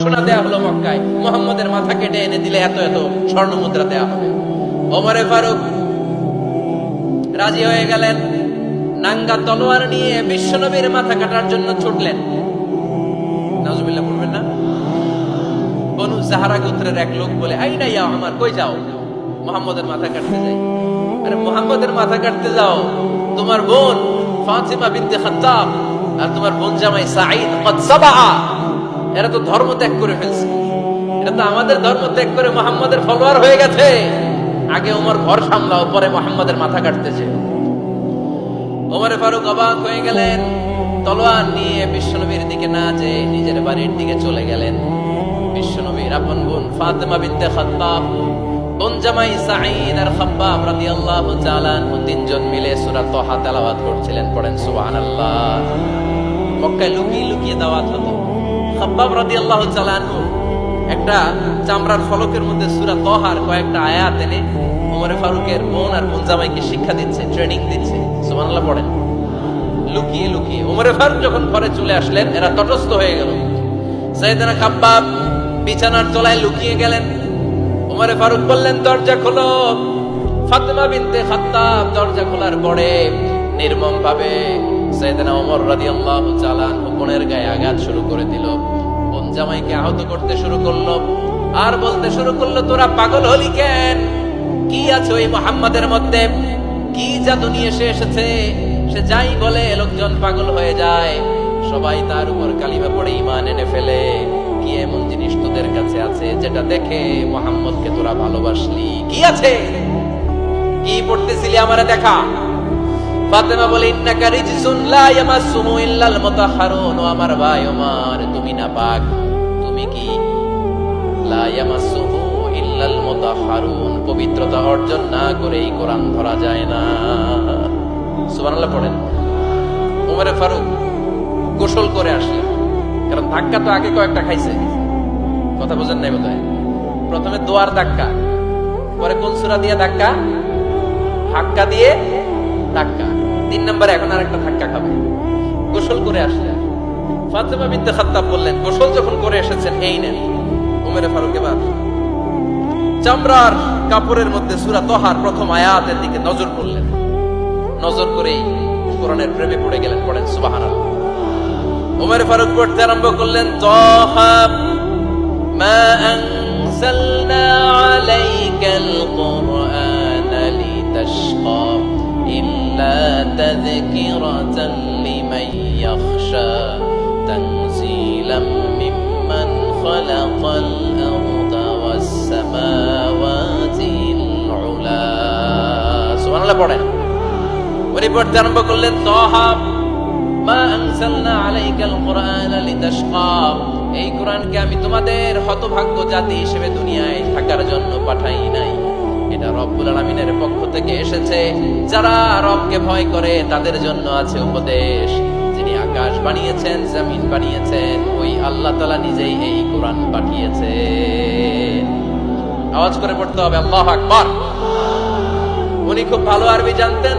ঘোষণা দেয়া হলো মক্কায়, মুহাম্মদের মাথা কেটে এনে দিলে এত এত স্বর্ণ মুদ্রা দেয়া হবে। ওমরে ফারুক রাজি হয়ে গেলেন, নাঙ্গা তলোয়ার নিয়ে বিশ্বনবীর মাথা কাটার জন্য ছুটলেন। নাউজুবিল্লাহ পড়বেন না? বনু জাহরা গোত্রের এক লোক বলে, আইনা ইয়া আমার, কই যাও? মুহাম্মদের মাথা কাটতে যাই। আরে মুহাম্মদের মাথা কাটতে যাও? তোমার বোন ফাতিমা বিনতে খাত্তাব আর তোমার বোন জামাই সাঈদ কদ সাবা, এরা তো ধর্ম ত্যাগ করে ফেলছে, এটা তো আমাদের ধর্ম ত্যাগ করে মুহাম্মাদের ফলোয়ার হয়ে গেছে। আগে ওমর ঘর সামলাও, পরে মুহাম্মাদের মাথা কাটতেছে। ওমরে ফারুক অবাক হয়ে গেলেন, তলোয়ার নিয়ে বিশ্বনবীর দিকে না যে নিজের বাড়ির দিকে চলে গেলেন। বিশ্বনবীর আপন বোন ফাতিমা বিনতে খাত্তাব, বোন জামাই সাঈদ আর খাব্বাব রাদিয়াল্লাহু তাআলা আনহু তিনজন মিলে সূরা তাহা তেলাওয়াত করছিলেন। পড়েন সুবহানাল্লাহ। মক্কায় লুকিয়ে লুকিয়ে দাওয়াত হতো। খাব্বাব রাদিয়াল্লাহু তাআলা আনহু একটা চামড়ার ফলকের মধ্যে সূরা তাহার কয়েকটা আয়াত এনে ওমর ফারুকের বোন আর বোন জামাইকে শিক্ষা দিচ্ছে, ট্রেনিং দিচ্ছে। সুবহানাল্লাহ পড়েন। লুকিয়ে লুকিয়ে ওমর ফারুক যখন ঘরে চলে আসলেন, এরা তটস্থ হয়ে গেল। সাইয়েদনা খাব্বাব বিছানার তলায় লুকিয়ে গেলেন। ওমর ফারুক বললেন, দরজা খোলো। ফাতিমা বিনতে খাত্তাব দরজা খোলার পরে নির্মম ভাবে সাইয়েদনা ওমর রাদিয়াল্লাহু তাআলা আনহু বোনের গায়ে আঘাত শুরু করে দিল। বোন জামাইকে আহত করতে শুরু করলো আর বলতে শুরু করলো, তোরা পাগল হলি কেন? কি আছে ওই মুহাম্মাদের মধ্যে? কি জাদু নিয়ে সে এসেছে? সে যাই বলে লোকজন পাগল হয়ে যায়, সবাই তার উপর কালিমা পড়ে ঈমান এনে ফেলে। কি এমন জিনিস তোদের কাছে আছে যেটা দেখে মুহাম্মদকে তোরা ভালোবাসলি? কি আছে? কি পড়তেছিলি আমারে দেখা। ফাতেমা বলে, ইন্নাকা রিজসুন লা ইয়ামাসসুহু ইল্লাল মুতাহহারুন। ও আমার ভাই ওমর, তুমি নাপাক। তুমি কি? লা ইয়ামাসসুহু ইল্লাল মুতাহহারুন, পবিত্রতা অর্জন না করে এই কোরআন ধরা যায় না। সুবহানাল্লাহ পড়েন। ওমর ফারুক গোসল করে আসলেন, কারণ ধাক্কা তো আগে কয়েকটা খাইছে। কথা বোঝেন নাই বোধহয়? প্রথমে দোয়ার ধাক্কা, পরে কোন সূরা দিয়ে ধাক্কা? হাক্কা দিয়ে ধাক্কা। 3 নম্বরে এখন আরেকটা ধাক্কা খাবে। গোসল করে আসলেন। ফাতিমা বিনতে খাত্তাব বললেন, গোসল যখন করে এসেছেন, এই নেন। ওমর ফারুক এবার চামড়ার কাপড়ের মধ্যে সূরা তাহার প্রথম আয়াতের দিকে নজর করলেন। নজর করেই কোরআনের প্রেমে পড়ে গেলেন। পড়েন সুবহানাল্লাহ। ওমর ফারুক পড়তে আরম্ভ করলেন, তাহা মা আনজালনা আলাইকাল কুরআনা লিতাশকা ইল্লা তাযকিরাতান লিমান ইয়াখশা তানজিলাম মিম্মান খালাকাল আরদা ওয়াস সামাওয়াতিল উলা। সুবহানাল্লাহ পড়েন। উনি পড়তে আরম্ভ করলেন, তাহা মা আনজালনা আলাইকাল কুরআনা লিতাশকা, এই কোরআনকে আমি তোমাদের হতভাগ্য জাতি হিসেবে দুনিয়ায় থাকার জন্য পাঠাই নাই। এটা রব্বুল আলামিনের পক্ষ থেকে এসেছে। যারা রবকে ভয় করে তাদের জন্য আছে উপদেশ। যিনি আকাশ বানিয়েছেন, জমিন বানিয়েছেন, ওই আল্লাহ তাআলা নিজেই এই কোরআন পাঠিয়েছেন। আওয়াজ করে পড়তে হবে, আল্লাহু আকবার। উনি খুব ভালো আরবি জানতেন।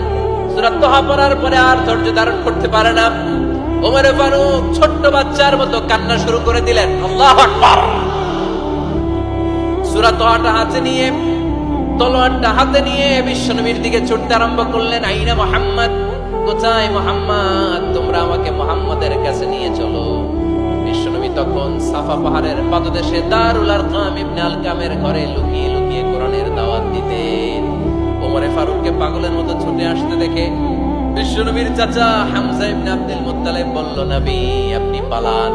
সূরা তাহা পড়ার পরে আর ধৈর্য ধারণ করতে পারে না। ওমর ফারুক ছোট্ট বাচ্চার মতো কান্না শুরু করে দিলেন। আল্লাহু আকবার। সূরা তাহাটা হাতে নিয়ে, তলোয়ারটা হাতে নিয়ে বিশ্বনবীর দিকে ছুটতে আরম্ভ করলেন। আইনা মুহাম্মদ, কোথায় মুহাম্মদ? তোমরা আমাকে মুহাম্মদের কাছে নিয়ে চলো। বিশ্বনবী তখন সাফা পাহাড়ের পাদদেশে দারুল আরকাম ইবনে আলকামের ঘরে লুকিয়ে লুকিয়ে কোরআনের দাওয়াত দিতেন। ওমর ফারুককে পাগলের মতো ছুটে আসতে দেখে বিশ্বনবীর চাচা হামজা ইবনে আব্দুল মুত্তালিব বলল, নবী আপনি পালান।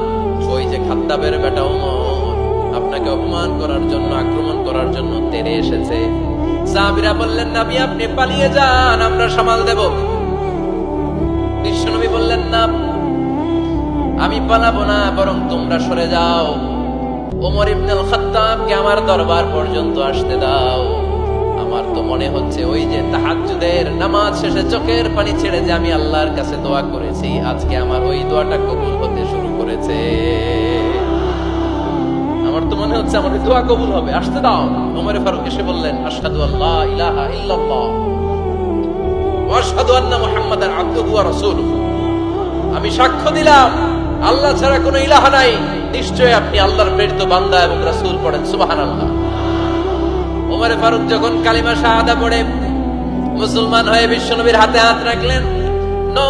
ওই যে খাত্তাবের বেটা ওমর আপনাকে অপমান করার জন্য, আক্রমণ করার জন্য তেড়ে এসেছে। সাহাবীরা বললেন, নবী আপনি পালিয়ে যান, আমরা সামাল দেব। বিশ্বনবী বললেন, না আমি পালাবো না, বরং তোমরা সরে যাও। ওমর ইবনে আল খাত্তাবকে আমার দরবার পর্যন্ত আসতে দাও। আমার তো মনে হচ্ছে ওই যে তাহাজ্জুদের নামাজ শেষে চোখের পানি ছেড়ে যে আমি আল্লাহর কাছে দোয়া করেছি, আজকে আমার ওই দোয়াটা কবুল হতে শুরু করেছে। আমার তো মনে হচ্ছে আমার দোয়া কবুল হবে, আসতে দাও। ওমর ফারুক এসে বললেন, আশহাদু আল্লা ইলাহা ইল্লাল্লাহ ওয়া আশহাদু আন্না মুহাম্মাদান আবদুহু ওয়া রাসূলুহু। আমি সাক্ষ্য দিলাম আল্লাহ ছাড়া কোনো ইলাহ নাই, নিশ্চয়ই আপনি আল্লাহর প্রেরিত বান্দা এবং রাসূল। পড়েন সুবহানাল্লাহ। ওমরে ফারুক যখন কালিমা শাহাদা পড়ে মুসলমান হয়ে বিশ্বনবীর হাতে হাত রাখলেন,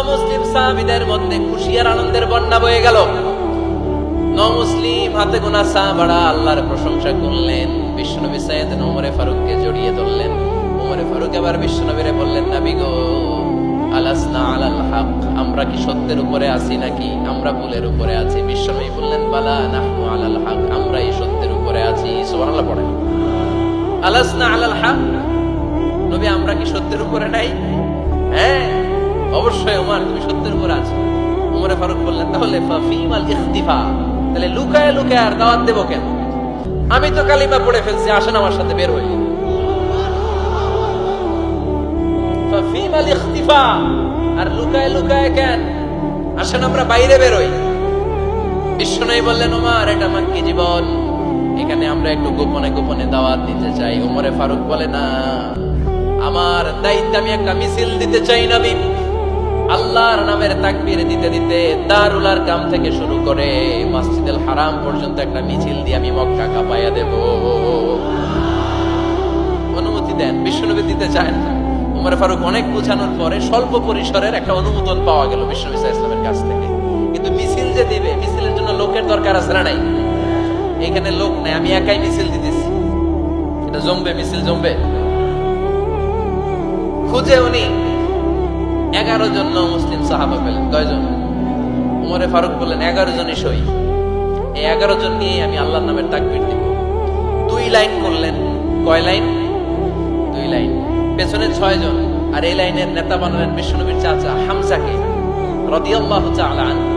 মুসলিম সাহাবীদের মধ্যে খুশি আর আনন্দের বন্যা বয়ে গেল। মুসলিম হাতে গোনা সাহাবারা আল্লাহর প্রশংসা করলেন। বিশ্বনবী সাইয়েদনা ওমরে ফারুককে জড়িয়ে ধরলেন। ওমরে ফারুক আবার বিশ্বনবীরে বললেন, নবী গো, আলাসনা আলাল হক, আমরা কি সত্যের উপরে আছি নাকি আমরা ভুলের উপরে আছি? বিশ্বনবী বললেন, বালা নাহনু আলাল হক, আমরা এই সত্যের উপরে আছি। সুবহানাল্লাহ পড়েন। আলাসনা আলাল হক, নবী আমরা কি সত্যের উপরে নাই? হ্যাঁ অবশ্যই ওমর, তুমি সত্যের উপরে আছো। ওমরে ফারুক বললেন, তাহলে ফাফিমাল ইখতিফা, তাহলে লুকায় লুকায় আর দাওয়াত দেব কেন? আমি তো কালিমা পড়ে ফেলছি, আসেন আমার সাথে বের হই। ফাফিমাল ইখতিফা, আর লুকায় লুকায় কেন? আসেন আমরা বাইরে বের হই। বিশ্বনবী বললেন, ওমর এটা মাক্কি জীবন, এখানে আমরা একটু গোপনে গোপনে দাওয়াত দিতে চাই। ওমরে ফারুক বলে, না, আমার দায়িত্ব, আমি একটা মিছিল দিতে চাই নবী। আল্লাহর নামের তাকবীর দিতে দিতে দারুল আরকাম থেকে শুরু করে মসজিদুল হারাম পর্যন্ত একটা মিছিল দিয়ে আমি মক্কা কাঁপাইয়া দেব। অনুমতি দেন। বিশ্বনবী দিতে চান না। ওমর ফারুক অনেক বোঝানোর পরে স্বল্প পরিসরের একটা অনুমোদন পাওয়া গেল বিশ্বনবী সাল্লাল্লাহু আলাইহি ওয়াসাল্লামের কাছ থেকে। কিন্তু মিছিল যে দিবে, মিছিলের জন্য লোকের দরকার আছে না নাই? এখানে লোক নাই, আমি একাই মিছিল দিতেছি। এটা জমবে, মিছিল জমবে। খুঁজে উনি 11 জন মুসলিম সাহাবা পেলেন। কয়জন? ওমরে ফারুক বললেন, 11 জনই সই। এই 11 জন নিয়ে আমি আল্লাহর নামের তাকবীর দিব। 2 লাইন করলেন। কয় লাইন? 2 লাইন। পেছনে 6 জন, আর এই লাইনের নেতা বানালেন বিশ্বনবীর চাচা হামজাকে রাদিয়াল্লাহু তাআলা আনহু।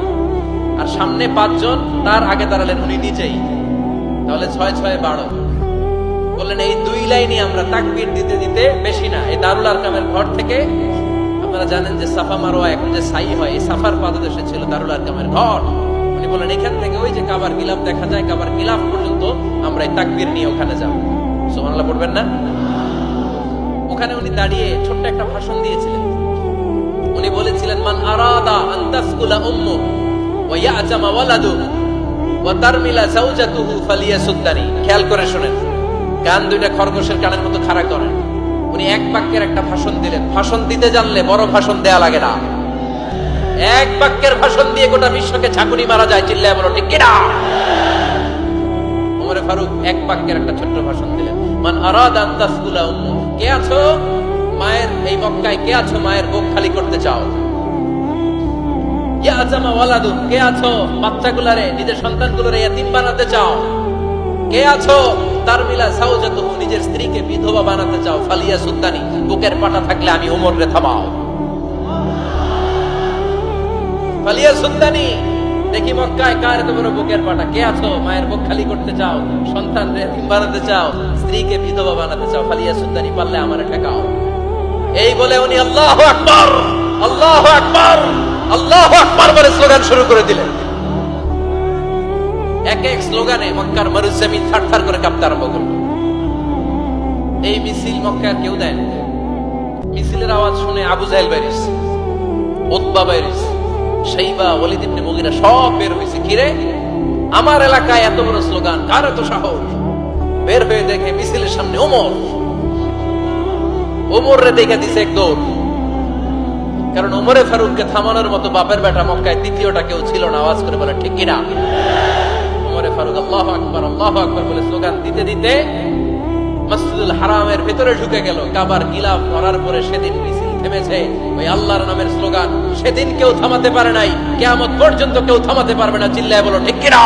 আর সামনে 5 জন, তার আগে দাঁড়ালেন উনি নিজেই। তাহলে 6 6 12। বললেন, এই 2 লাইনই আমরা তাকবীর দিতে দিতে, বেশি না, এই দারুল আরকামের ঘর থেকে, আপনারা জানেন যে সাফা মারওয়া এখন যে সাই হয়, এই সাফার পাদদেশে ছিল দারুল আরকামের ঘর। উনি বলেন, এখান থেকে ওই যে কাবার গিলাফ দেখা যায়, কাবার গিলাফ পর্যন্ত আমরা এই তাকবীর নিয়ে ওখানে যাব। সুবহানাল্লাহ পড়বেন না? ওখানে উনি দাঁড়িয়ে ছোট্ট একটা ভাষণ দিয়েছিলেন। উনি বলেছিলেন, মান আরাদা আন তাসকুলা উম্মু ওয়া ইয়াজামা ওয়ালাদু ওয়া তারমিলা যাওজাতুহু ফালিয়াসুদ্দানি। খেয়াল করে শুনেন, কান দুইটা খরগোশের কানের মতো খাড়া করেন। উনি এক বাক্যের একটা ভাষণ দিলেন। ভাষণ দিতে জানলে বড় ভাষণ দেয়া লাগে না। এক বাক্যের ভাষণ দিয়ে গোটা বিশ্বকে ঝাঁকুনি মারা যায়। চিল্লায় বলো ঠিক কিনা? ওমরে ফারুক এক বাক্যের একটা ছোট্ট ভাষণ দিলেন। মান আরাদা আন তাসকুলা উম্মু, কে আছো মায়ের এই মক্কায়, কে আছো মায়ের বুক খালি করতে চাও? ইয়াজামা ওয়ালাদু, কে আছো বাচ্চাগুলারে, নিজের সন্তানগুলোরে ইয়াতীম বানাতে চাও? কে আছো তারমিলা যাওজাতুহু, নিজের স্ত্রীকে বিধবা বানাতে চাও? ফালিয়াসুদ্দানি, বুকের পাটা থাকলে আমি ওমরে থামাও। ফালিয়াসুদ্দানি, দেখি মক্কায় কার এত বড় বুকের পাটা? কে আছো মায়ের বুক খালি করতে চাও, সন্তানরে ইয়াতীম বানাতে চাও, স্ত্রীকে বিধবা বানাতে চাও? ফালিয়াসুদ্দানি, পারলে আমারে ঠেকাও। এই বলে উনি আল্লাহু আকবার, আল্লাহু আকবার, আল্লাহু আকবার বলে স্লোগান শুরু করে দিলেন। এক এক স্লোগানে মক্কার মরুজমিন থারথার করে কাঁপতে আরম্ভ করল। এই মিছিল মক্কার কেউ দেয় না। মিছিলের আওয়াজ শুনে আবু জাহেল বাইরিস, উতবা বাইরিস, শাইবা, ওয়ালিদ ইবনে মুগিরা সব বের হয়েছে। কিরে, আমার এলাকায় এত বড় স্লোগান, কার এত সাহস? বের হয়ে দেখে মিছিলের সামনে ওমর। ওমরে দেখে দিছে এক দৌড়। কারণ ওমরে ফারুককে থামানোর মতো বাপের বেটা মক্কায় দ্বিতীয়টা কেউ ছিল না। আওয়াজ করে বলে ঠিক কিনা? ওমরে ফারুক আল্লাহু আকবার, আল্লাহু আকবার বলে স্লোগান দিতে দিতে মসজিদুল হারামের ভিতরে ঢুকে গেল। কাবার গিলাফ ধরার পরে সেদিন মিছিল থেমেছে। ওই আল্লাহর নামের স্লোগান সেদিন কেউ থামাতে পারে নাই, কিয়ামত পর্যন্ত কেউ থামাতে পারবে না। চিল্লায় বলো ঠিক কিনা?